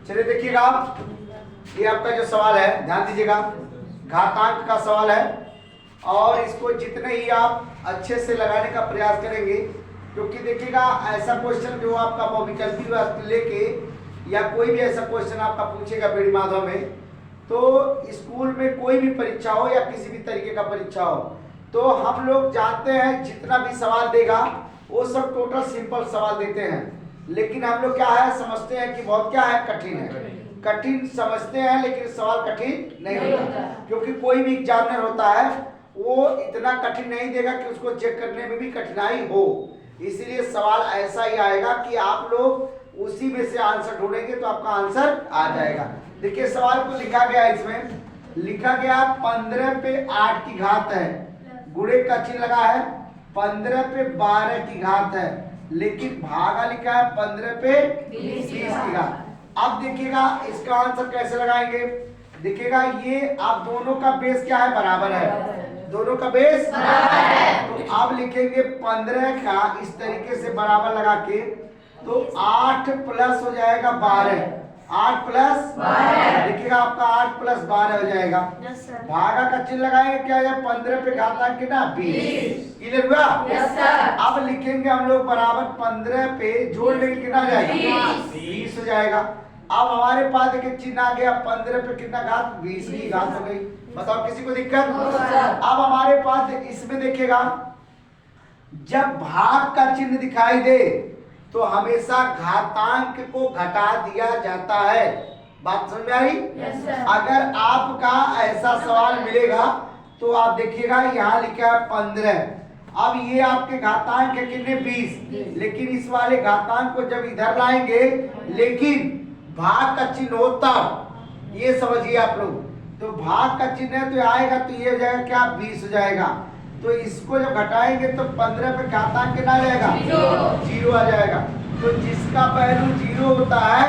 चलिए देखिएगा, ये आपका जो सवाल है ध्यान दीजिएगा, घातांक का सवाल है और इसको जितने ही आप अच्छे से लगाने का प्रयास करेंगे, क्योंकि देखिएगा ऐसा क्वेश्चन जो आपका बहुविकल्पी लेके या कोई भी ऐसा क्वेश्चन आपका पूछेगा बीडी माधव में, तो स्कूल में कोई भी परीक्षा हो या किसी भी तरीके का परीक्षा हो, तो हम लोग जानते हैं जितना भी सवाल देगा वो सब टोटल सिंपल सवाल देते हैं, लेकिन हम लोग क्या है समझते हैं कि बहुत क्या है कठिन है, कठिन समझते हैं लेकिन सवाल कठिन नहीं होता, क्योंकि कोई भी एग्जामिनर होता है वो इतना कठिन नहीं देगा कि उसको चेक करने में भी कठिनाई हो, इसीलिए सवाल ऐसा ही आएगा कि आप लोग उसी में से आंसर ढूंढेंगे तो आपका आंसर आ जाएगा। देखिए सवाल को लिखा गया, इसमें लिखा गया 15 पे 8 की घात है, गुणे का चिन्ह लगा है, 15 पे 12 की घात है, लेकिन भागा लिखा है 15 पे 20 की घात। अब देखिएगा इसका आंसर कैसे लगाएंगे, देखिएगा ये आप दोनों का बेस क्या है, बराबर है, दोनों का बेस बराबर है, तो आप लिखेंगे 15 का इस तरीके से बराबर लगा के, तो 8 प्लस हो जाएगा 12, 8 प्लस 12 देखिएगा आपका 8 प्लस 12 हो जाएगा, भागा का चिन्ह लगाएंगे क्या है 15 पे घातांक कितना 20, क्लियर हुआ? अब लिखेंगे हम लोग बराबर 15 पे जोड़ लेंगे कितना हो जाएगा 20 हो जाएगा। अब हमारे पास देखिए चिन्ह आ गया 15 पे कितना घात 20 की घात हो गई, बताओ किसी को दिक्कत? अब हमारे पास इसमें देखिएगा जब भाग का चिन्ह दिखाई दे तो हमेशा घातांक को घटा दिया जाता है, बात समझ में आई? अगर आपका ऐसा सवाल मिलेगा तो आप देखिएगा यहाँ लिखा है 15, अब ये आपके घातांक है कितने 20, लेकिन इस वाले घातांक को जब इधर लाएंगे लेकिन भाग का चिन्ह होता, ये समझिए आप लोग, तो भाग का चिन्ह है तो आएगा तो ये हो जाएगा क्या 20 हो जाएगा, तो इसको जब घटाएंगे तो 15 पे घातांक कितना आ जाएगा 0 आ जाएगा, तो जिसका वैल्यू 0 होता है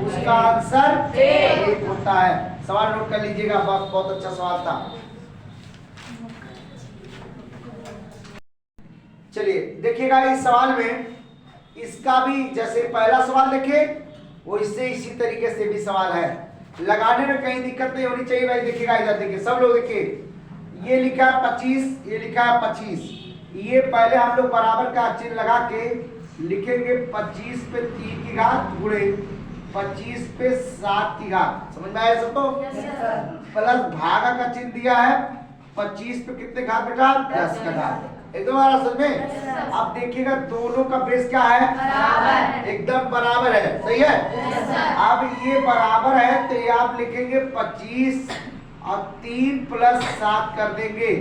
उसका आंसर 1 होता है। सवाल नोट कर लीजिएगा, बहुत अच्छा सवाल था। चलिए देखिएगा इस सवाल में इसका भी जैसे पहला सवाल देखे वो इससे इसी तरीके से भी सवाल है, लगाने में कहीं दिक्कत नहीं होनी चाहिए भाई। देखिएगा इधर देखिए सब लोग देखिए, ये लिखा है 25, ये लिखा है 25, ये पहले हम लोग बराबर का चिन्ह लगा के लिखेंगे 25 पे 3 की घात गुणे 25 पे 7 की घात, समझ में आया सबको? प्लस भागा का चिन्ह दिया है 25 पे कितने घात बेटा 10 का घात, एकदम आ रहा समझ में? अब देखिएगा दोनों का बेस क्या है, बराबर, एकदम बराबर है, सही है? अब ये बराबर है तो ये आप लिखेंगे 25 और 3 प्लस 7 कर देंगे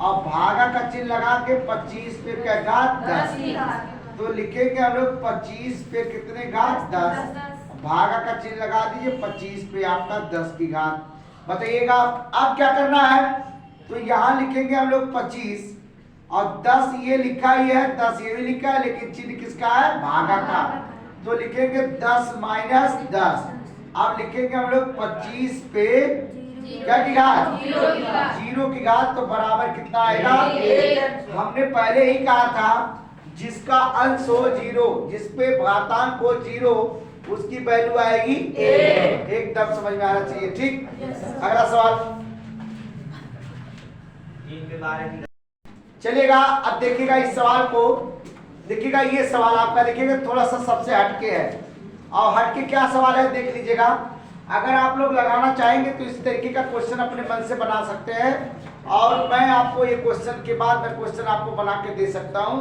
और भागा का चिन्ह लगा के 25 पे क्या घात 10, तो लिखेंगे हम लोग 25 पे कितने घात 10, भागा का चिन्ह लगा दीजिए 25 पे आपका 10 की घात। बताइएगा अब क्या करना है, तो यहाँ लिखेंगे हम लोग 25 और 10 ये लिखा ही है, 10 ये भी लिखा है, लेकिन चिन्ह किसका है भागा का, तो लिखेंगे 10 माइनस 10, अब लिखेंगे हम लोग 25 पे क्या की घात 0 की घात, तो बराबर कितना आएगा 1। हमने पहले ही कहा था जिसका अंश हो 0, जिसपे घातांक हो 0 उसकी वैल्यू आएगी 1, एकदम समझ में आना चाहिए, ठीक? अगला सवाल चलिएगा, अब देखिएगा इस सवाल को, देखिएगा ये सवाल आपका देखिएगा थोड़ा सा सबसे हटके है, और हटके क्या सवाल है देख लीजिएगा। अगर आप लोग लगाना चाहेंगे तो इस तरीके का क्वेश्चन अपने मन से बना सकते हैं, और मैं आपको ये क्वेश्चन के बाद मैं क्वेश्चन आपको बना के दे सकता हूं,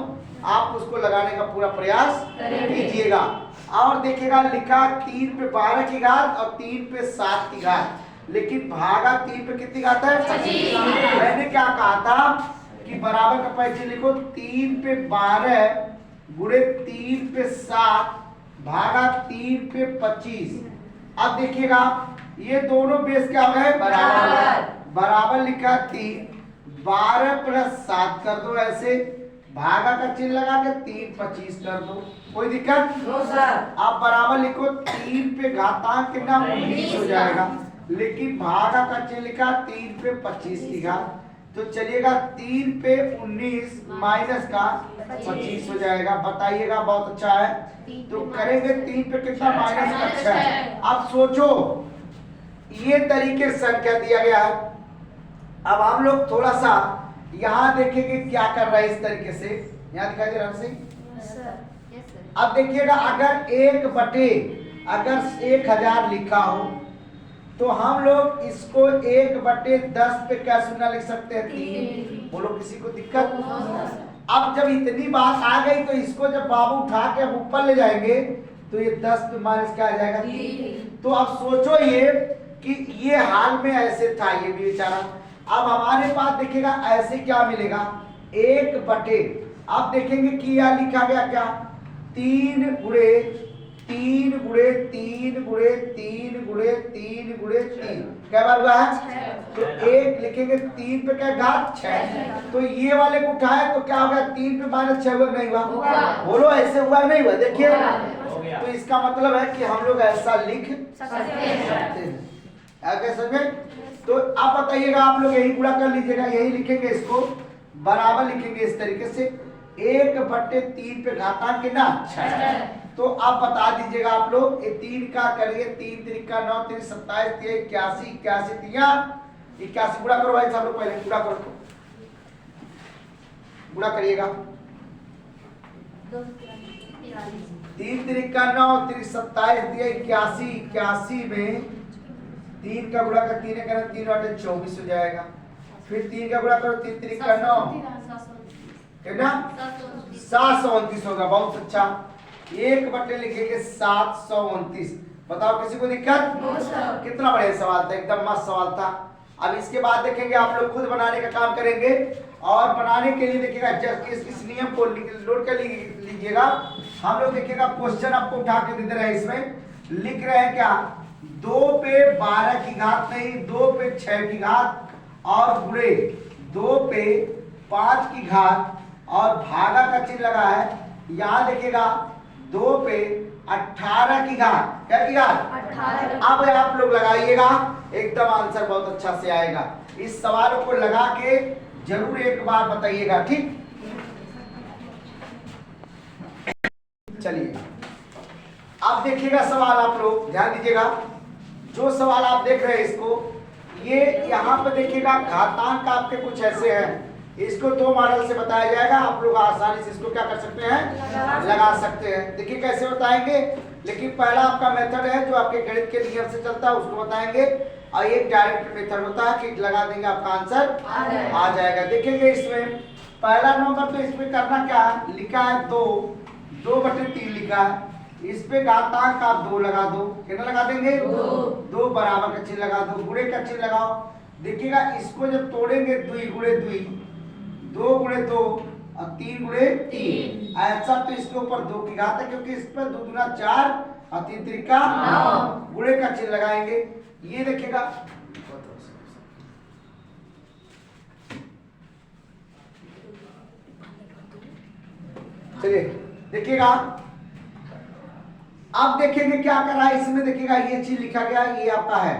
आप उसको लगाने का पूरा प्रयास कीजिएगा। और देखिएगा लिखा 3 पे 12 की घात और 3 पे 7 की घात, लेकिन भागा 3 पे कितनी घात है 25। मैंने क्या कहा था कि बराबर का पैसे लिखो 3 पे 12 गुणे 3 पे 7 भागा 3 पे 25। अब देखिएगा ये दोनों बेस क्या हो गए बराबर, बराबर लिखा 3, 12 प्लस 7 कर दो ऐसे, भागा का चिन्ह लगा के 3 25 कर दो, कोई दिक्कत? No sir. आप बराबर लिखो 3 पे घातांक कितना 19 हो जाएगा, लेकिन भागा का चिन्ह लिखा 3 पे 25 की घात, तो चलिएगा 3 पे 19 माइनस का 25 हो जाएगा। बताइएगा, बहुत अच्छा है। तो करेंगे 3 पे कितना माइनस का 6। अब सोचो, ये तरीके से संख्या दिया गया है। अब हम लोग थोड़ा सा यहाँ देखेंगे क्या कर रहा है। इस तरीके से यहाँ दिखाई दे रहा है। अब देखिएगा, अगर 1/, अगर 1000 लिखा हो तो हम लोग इसको 1/10 पे क्या सुना लिख सकते हैं? 3। बोलो, किसी को दिक्कत? अब जब इतनी बात आ गई तो इसको जब बाबू उठा के अब ऊपर ले जाएंगे तो ये 10 पे माइनस क्या आ जाएगा? 3। तो अब सोचो ये कि ये हाल में ऐसे था ये भी बेचारा। अब हमारे पास देखिएगा ऐसे क्या मिलेगा? 1/, अब देखेंगे कि यह लिखा गया क्या? 3 गुणे 3 गुणे 3 गुणे 3 गुणे 3 गुणे 3 क्या बार हुआ है? तो 1 लिखेंगे 3 पे क्या घात 6। तो ये वाले को उठाए तो क्या हो गया? 3 पे माइनस 6 हुआ नहीं हुआ? बोलो, ऐसे हुआ नहीं हुआ? देखिए, तो इसका मतलब है कि हम लोग ऐसा लिख सकते हैं। आगे समझे? तो अब बताइएगा, आप लोग यही गुणा कर लीजिएगा, यही लिखेंगे, इसको बराबर लिखेंगे इस तरीके से। 1/3 पे घातांक कितना? 6। तो आप बता दीजिएगा आप लोग, ये 3 का करिए, 3 3 का 9, 3 27, 81, 81 81 गुणा करो भाई साहब लोग, पहले गुणा करो, गुणा करिएगा। 3 3 का 9, 3 27 दिया 81, 81 में 3 का गुणा कर 3 का 3 8 24 हो जाएगा। फिर 3 का गुणा करो, 3 3 का 9 कितना? 729 होगा। बहुत अच्छा, 1/, लिखेंगे 729। बताओ, किसी को दिक्कत? कितना बढ़िया सवाल था, एकदम मस्त सवाल था। अब इसके बाद देखेंगे आप लोग खुद बनाने का काम करेंगे, और बनाने के लिए देखिएगा इस नियम को नोट कर लीजिएगा। हम लोग देखिएगा क्वेश्चन आपको उठा के दे रहे हैं, इसमें लिख रहे हैं क्या? 2 पे 12 की घात नहीं, 2 पे 6 की घात और गुणे 2 पे 5 की घात और भागा का चिन्ह लगा है। यहाँ देखिएगा 2 पे 18 की घात, क्या की घात? 18। अब आप लोग लगाइएगा, एकदम आंसर बहुत अच्छा से आएगा। इस सवाल को लगा के जरूर एक बार बताइएगा, ठीक? चलिए, अब देखिएगा सवाल, आप लोग ध्यान दीजिएगा। जो सवाल आप देख रहे हैं इसको, ये यहाँ पे देखिएगा घातांक आपके कुछ ऐसे हैं। इसको 2 मॉडल से बताया जाएगा। आप लोग आसानी से इसको क्या कर सकते हैं? लगा सकते हैं। देखिए कैसे बताएंगे, लेकिन पहला आपका मेथड है जो आपके गणित के नियम से चलता है, उसको बताएंगे। और एक डायरेक्ट मेथड होता है कि लगा देंगे, आपका आंसर आ जाएगा। देखेंगे इसमें पहला नंबर, तो इसमें करना क्या है? लिखा है 2/3 लिखा है। इस पे घातांक आप 2 लगा दो। कितना लगा देंगे? 2 बराबर का चिन्ह लगा दो, गुणे का चिन्ह लगाओ। देखिएगा इसको जब तोड़ेंगे 2 गुणे 2, 2 गुणे 2 और 3 गुणे 3, ऐसा तो इसके ऊपर 2 की घात है, क्योंकि इस पर 2 दूना 4 और 3 त्रिका 9, गुणे का चिन्ह लगाएंगे। ये देखिएगा चलिए देखिएगा, अब देखेंगे क्या कर रहा है इसमें। देखिएगा ये चीज लिखा गया, ये आपका है,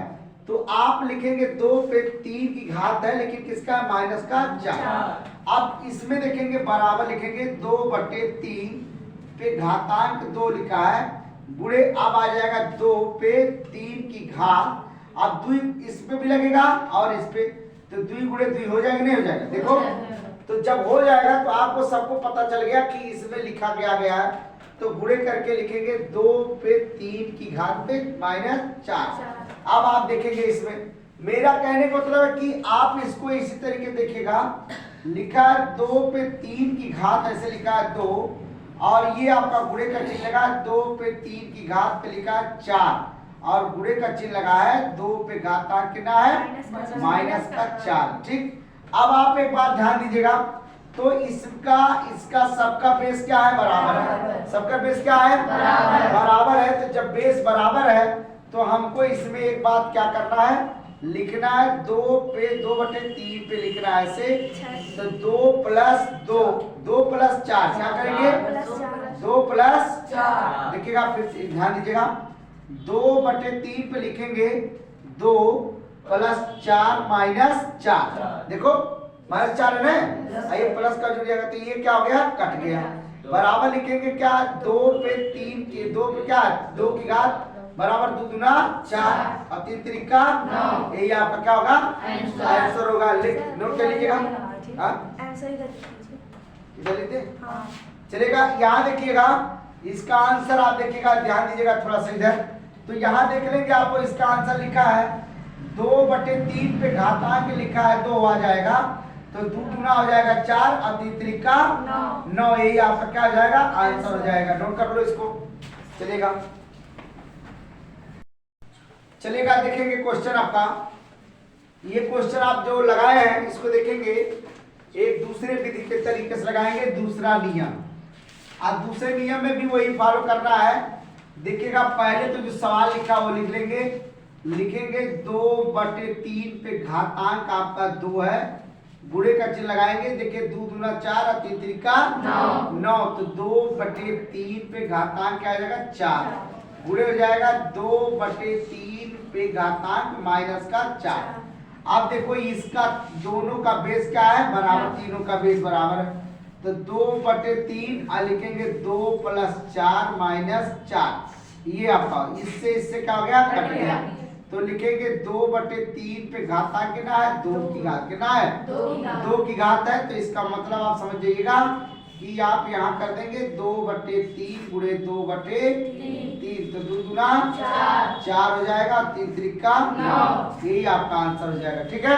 तो आप लिखेंगे 2 पे 3 की घात है, लेकिन किसका है? माइनस का 4। अब इसमें देखेंगे बराबर लिखेंगे 2/3 पे घातांक 2 लिखा है, गुणे अब आ जाएगा 2 पे 3 की घात। अब 2 इस पे भी लगेगा और इस पे, तो 2 गुणे 2 हो जाएगा, नहीं हो जाएगा? देखो, तो जब हो जाएगा तो आपको सबको पता चल गया कि इसमें लिखा गया है, तो गुणे करके लिखेंगे 2 पे 3 की घात पे -4। अब आप देखेंगे इसमें, मेरा कहने का मतलब है कि आप इसको इसी तरीके देखिएगा, लिखा है 2 पे 3 की घात, ऐसे लिखा है 2, और ये आपका गुणे का चिन्ह लगा है 2 पे 3 की घात पे लिखा है 4, और गुणे का चिन्ह लगा है 2 पे घातांक कितना है? -4। ठीक, अब आप एक बात ध्यान दीजिएगा, तो इसका सबका बेस क्या है? बराबर है। सबका बेस क्या है? बराबर है। तो जब बेस बराबर है तो हमको इसमें एक बात क्या करना है? लिखना है 2 पे 2/3 पे लिखना है ऐसे, तो 2 + 2, 2 + 4 क्या करेंगे? 2 + 4। देखिएगा फिर ध्यान दीजिएगा, 2/3 पे लिखेंगे 2 + 4 - 4। देखो -4 है ना, ये प्लस का जुड़ जाएगा तो ये क्या हो गया, कट गया। बराबर लिखेंगे क्या, 2 पे 3 के 2 पे क्या 2 की घात बराबर 2 दूना 4 और 3 त्रिका 9, यही आपका क्या होगा आंसर होगा। लिख नोट कर लीजिएगा। इधर लिखते चलेगा। यहाँ देखिएगा इसका आंसर आप देखिएगा, ध्यान दीजिएगा थोड़ा सा इधर, तो यहाँ देख लेंगे आपको इसका आंसर लिखा है 2/3 पे घातांक लिखा है 2 आ जाएगा, तो 2 दूना हो जाएगा 4 और 3 त्रिका 9, यही आपका क्या हो जाएगा आंसर हो जाएगा। नोट कर लो इसको। चलेगा चलेगा देखेंगे क्वेश्चन आपका, ये क्वेश्चन आप जो लगाए हैं इसको देखेंगे एक दूसरे विधि के तरीके से लगाएंगे, दूसरा नियम। अब दूसरे नियम में भी वही फॉलो करना है। देखिएगा पहले तो जो सवाल लिखा वो लिख लेंगे, लिखेंगे 2/3 पे घातांक आपका 2 है, गुणे का चिन्ह लगाएंगे। देखिए 2 दूना 4 और 3 त्रिका 9, तो 2/3 पे घातांक क्या आ जाएगा 4, गुणे हो जाएगा 2/3 पे घातांक -4। अब देखो इसका दोनों का बेस क्या है बराबर, तीनों का बेस बराबर है, तो 2/3 लिखेंगे 2 + 4 -4, ये आपका इससे क्या हो गया कट गया, तो लिखेंगे 2/3 पे घातांक कितना है 2 की घात, कितना है 2 की घात है, तो इसका मतलब आप समझ जाइएगा कि आप यहाँ कर देंगे 2/3 गुणे 2/3, तो 2 दूना 4 हो जाएगा, 3 त्रिका 9, यही आपका आंसर हो जाएगा। ठीक है,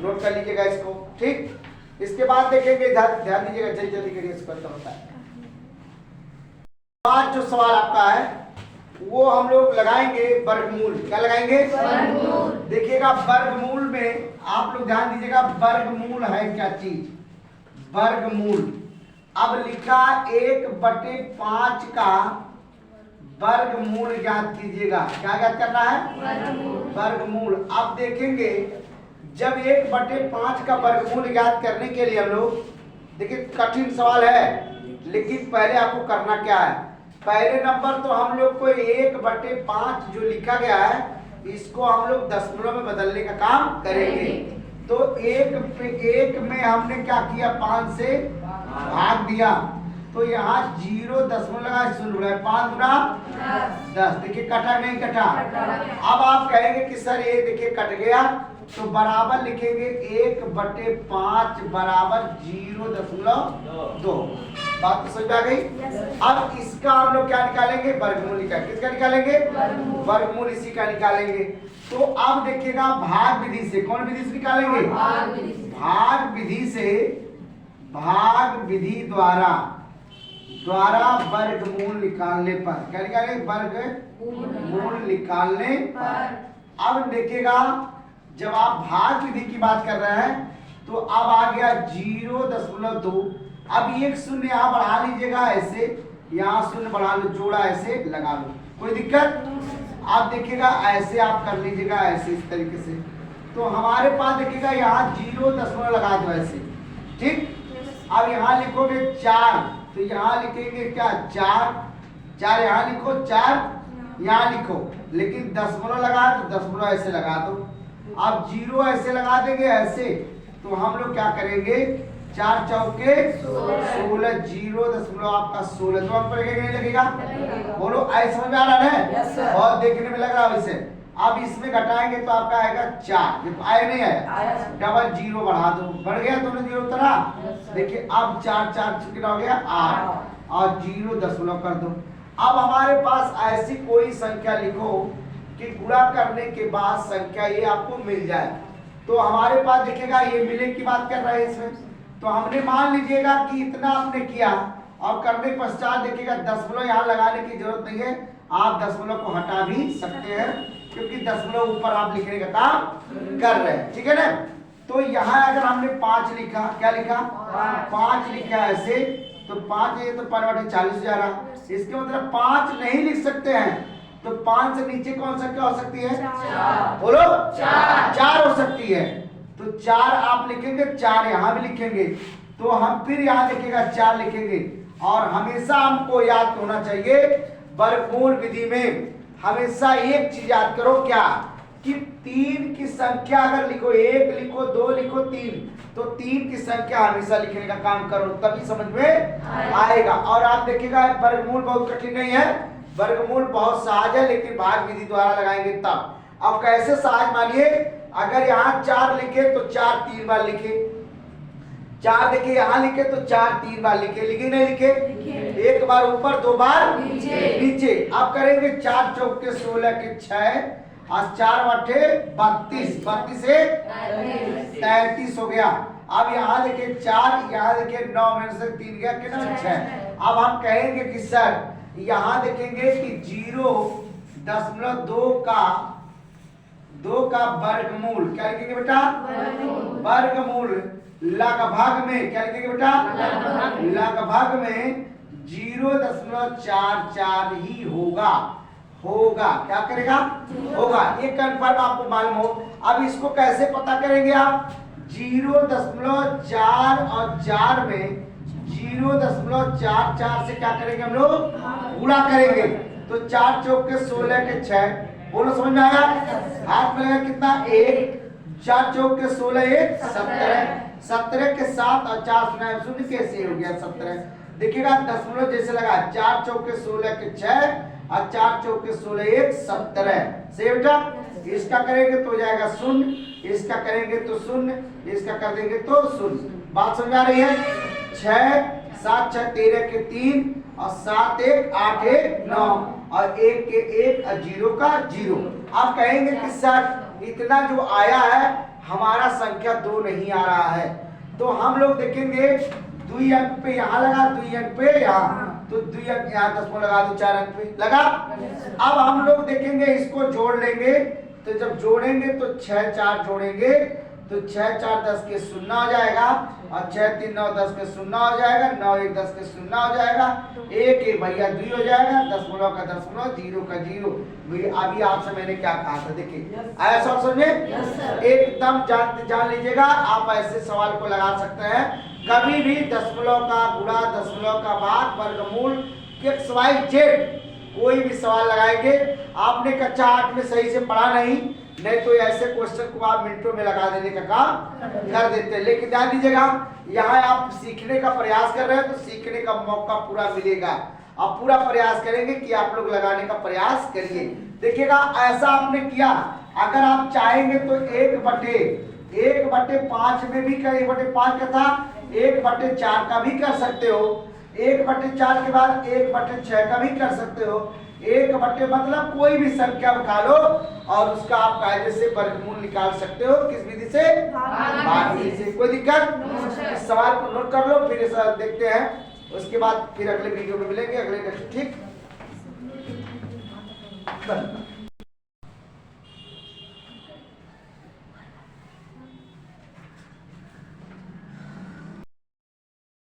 नोट कर लीजिएगा इसको। ठीक, इसके बाद देखेंगे, ध्यान दीजिएगा, जल्दी जल्दी करिए, इसको होता है। आज जो सवाल आपका है वो हम लोग लगाएंगे वर्गमूल। क्या लगाएंगे वर्गमूल। देखिएगा वर्गमूल में आप लोग ध्यान दीजिएगा, वर्गमूल है क्या चीज, वर्गमूल। अब लिखा 1/5 का वर्गमूल ज्ञात कीजिएगा। क्या ज्ञात करना है वर्गमूल। अब देखेंगे जब 1/5 का वर्गमूल ज्ञात करने के लिए हम लोग, देखिए कठिन सवाल है लेकिन पहले आपको करना क्या है, पहले नंबर तो हम लोग को 1/5 जो लिखा गया है इसको हम लोग दशमलव में बदलने का काम करेंगे। तो 1 में हमने क्या किया 5 से भाग दिया, तो यहाँ 0 दशमलव लगा 0, 5 गुना 10, देखिए कटा नहीं कटा। अब आप कहेंगे कि सर ये देखिए कट गया, तो बराबर लिखेंगे 1/5 बराबर 0.2। बात तो समझ आ गई। अब इसका हम लोग क्या निकालेंगे वर्गमूल निकालेंगे। किसका निकालेंगे वर्गमूल, इसी का निकालेंगे। तो अब देखिएगा भाग विधि से, कौन विधि से निकालेंगे भाग विधि से, भाग विधि द्वारा वर्गमूल निकालने पर क्या निकालेंगे वर्गमूल निकालने पर। अब देखिएगा जब आप भाग विधि की बात कर रहे हैं तो अब आ गया 0.2। अब एक शून्य यहाँ बढ़ा लीजिएगा, ऐसे यहाँ शून्य बढ़ा लो, जोड़ा ऐसे लगा लो, कोई दिक्कत। आप देखिएगा ऐसे आप कर लीजिएगा, ऐसे इस तरीके से। तो हमारे पास देखिएगा यहाँ 0 लगा दो ऐसे, ठीक। अब यहाँ लिखोगे 4, तो यहाँ लिखेंगे क्या 4 यहाँ लिखो, 4 यहाँ लिखो, लेकिन दशमलव लगा तो दशमलव ऐसे लगा दो। अब 0 ऐसे लगा देंगे ऐसे, तो हम लोग क्या करेंगे 4 चौके 16, 0 आपका 16, तो अंक नहीं लगेगा। बोलो ऐसे समझ में आ रहा है और देखने में लग रहा है वैसे। अब इसमें घटाएंगे तो आपका आएगा 4, आया नहीं आया, डबल 0 बढ़ा दो, बढ़ गया दोनों 0 उतरा। देखिए अब 4 कितना हो गया 8 और 0 दशमलव कर दो। अब हमारे पास ऐसी कोई संख्या लिखो कि गुणा करने के बाद संख्या ये आपको मिल जाए। तो हमारे पास देखिएगा ये मिले की बात कर रहे हैं इसमें, तो हमने मान लीजिएगा कि इतना आपने किया और करने पश्चात देखिएगा दशमलव यहाँ लगाने की जरूरत नहीं है, आप दशमलव को हटा भी सकते हैं क्योंकि दशमलव ऊपर आप लिखने का काम कर रहे हैं, ठीक है ना। तो यहाँ अगर हमने 5 लिखा, क्या लिखा 5 लिखा ऐसे, तो 5 ये तो 5/40 जा रहा, इसके मतलब 5 नहीं लिख सकते हैं, तो 5 से नीचे कौन संख्या हो सकती है 4। बोलो 4 हो सकती है, तो 4 आप लिखेंगे, 4 यहाँ भी लिखेंगे, तो हम फिर यहाँ देखिएगा 4 लिखेंगे। और हमेशा हमको याद होना चाहिए वर्गमूल विधि में हमेशा एक चीज याद करो, क्या कि 3 की संख्या अगर लिखो, 1 लिखो, 2 लिखो, 3, तो 3 की संख्या हमेशा लिखने का काम करो, तभी समझ में आएगा। और आप देखिएगा वर्गमूल बहुत कठिन नहीं है, वर्गमूल बहुत सहज है, लेकिन भाग विधि द्वारा लगाएंगे तब। अब कैसे सहज, मानिए अगर यहाँ 4 लिखे तो 4 3 बार लिखे, 4 देखिए यहाँ लिखे तो 4 3 बार लिखे, लिखे नहीं लिखे, एक बार ऊपर 2 बार नीचे। अब करेंगे 4 चौक के 16 के 6 और 4 बटे 32, 32 से 33 हो गया। अब यहाँ देखिए 4, यहाँ देखिए 9 में से 3 गया कितना 6। अब हम कहेंगे कि सर यहाँ देखेंगे कि 0.2 का वर्गमूल क्या लिखेंगे बेटा, वर्गमूल लगभग में क्या लिखेंगे बेटा, लगभग में 0.44 ही होगा, क्या करेगा, होगा, ये कंफर्म आपको मालूम हो। अब इसको कैसे पता करेंगे आप, 0.4 और 4 में 0.44 से क्या करेंगे हम लोग, गुणा करेंगे। तो 4 चौक के 16 के 6, बोलो समझ में आया, हाथ में लगा कितना 1, 4 चौक के 16 1 17, 17 के 7 और 4 सुनाए शून्य, कैसे हो गया 17। देखिएगा दशमलव जैसे लगा, 4 चौक के 16 के 6 और 4 चौक के 16 1 17, सही बेटा। इसका करेंगे तो हो जाएगा 0, इसका करेंगे तो 0, इसका कर देंगे तो 0। बात समझ आ रही है। 6 7 6 13 के 3 और 7 1 8 1 9 और 1 के 1 और 0 का 0। आप कहेंगे कि सर इतना जो आया है हमारा संख्या 2 नहीं आ रहा है, तो हम लोग देखेंगे 2 अंक पे यहाँ लगा, 2 अंक पे यहाँ, तो 2 अंक यहाँ 10 लगा दो, 4 अंक पे लगा। अब हम लोग देखेंगे इसको जोड़ लेंगे, तो जब जोड़ेंगे तो 6 4 जोड़ेंगे तो 6 4 10 के 0 हो जाएगा और 6 3 9 10 के 0 हो जाएगा, 9 1 10 के 0 हो जाएगा, 1 1 भैया 2 हो जाएगा, दशमलव का दशमलव, 0 का 0। अभी आपसे मैंने क्या कहा था, देखिए आया सब समझे, एकदम जान लीजिएगा। आप ऐसे सवाल को लगा सकते हैं कभी भी, दशमलव का गुणा, दशमलव का भाग, वर्गमूल, एक्स वाई जेड, कोई भी सवाल लगाएंगे। आपने कक्षा 8 में सही से पढ़ा नहीं तो ऐसे क्वेश्चन को आप मिनटों में लगा देने का काम कर देते हैं। लेकिन ध्यान दीजिएगा, यहाँ आप सीखने का प्रयास कर रहे हैं तो सीखने का मौका पूरा मिलेगा। आप पूरा प्रयास करेंगे कि आप लोग लगाने का प्रयास करिए। देखिएगा ऐसा आपने किया, अगर आप चाहेंगे तो 1/5 में भी 1/5 का था, 1/4 का भी कर सकते हो, 1/4 के बाद 1/6 का भी कर सकते हो, 1/, मतलब कोई भी संख्या उठा लो और उसका आप कायदे से वर्गमूल निकाल सकते हो। किस विधि से, भाग विधि से। कोई दिक्कत, इस सवाल को नोट कर लो, फिर इस देखते हैं, उसके बाद फिर अगले वीडियो में मिलेंगे, अगले ठीक।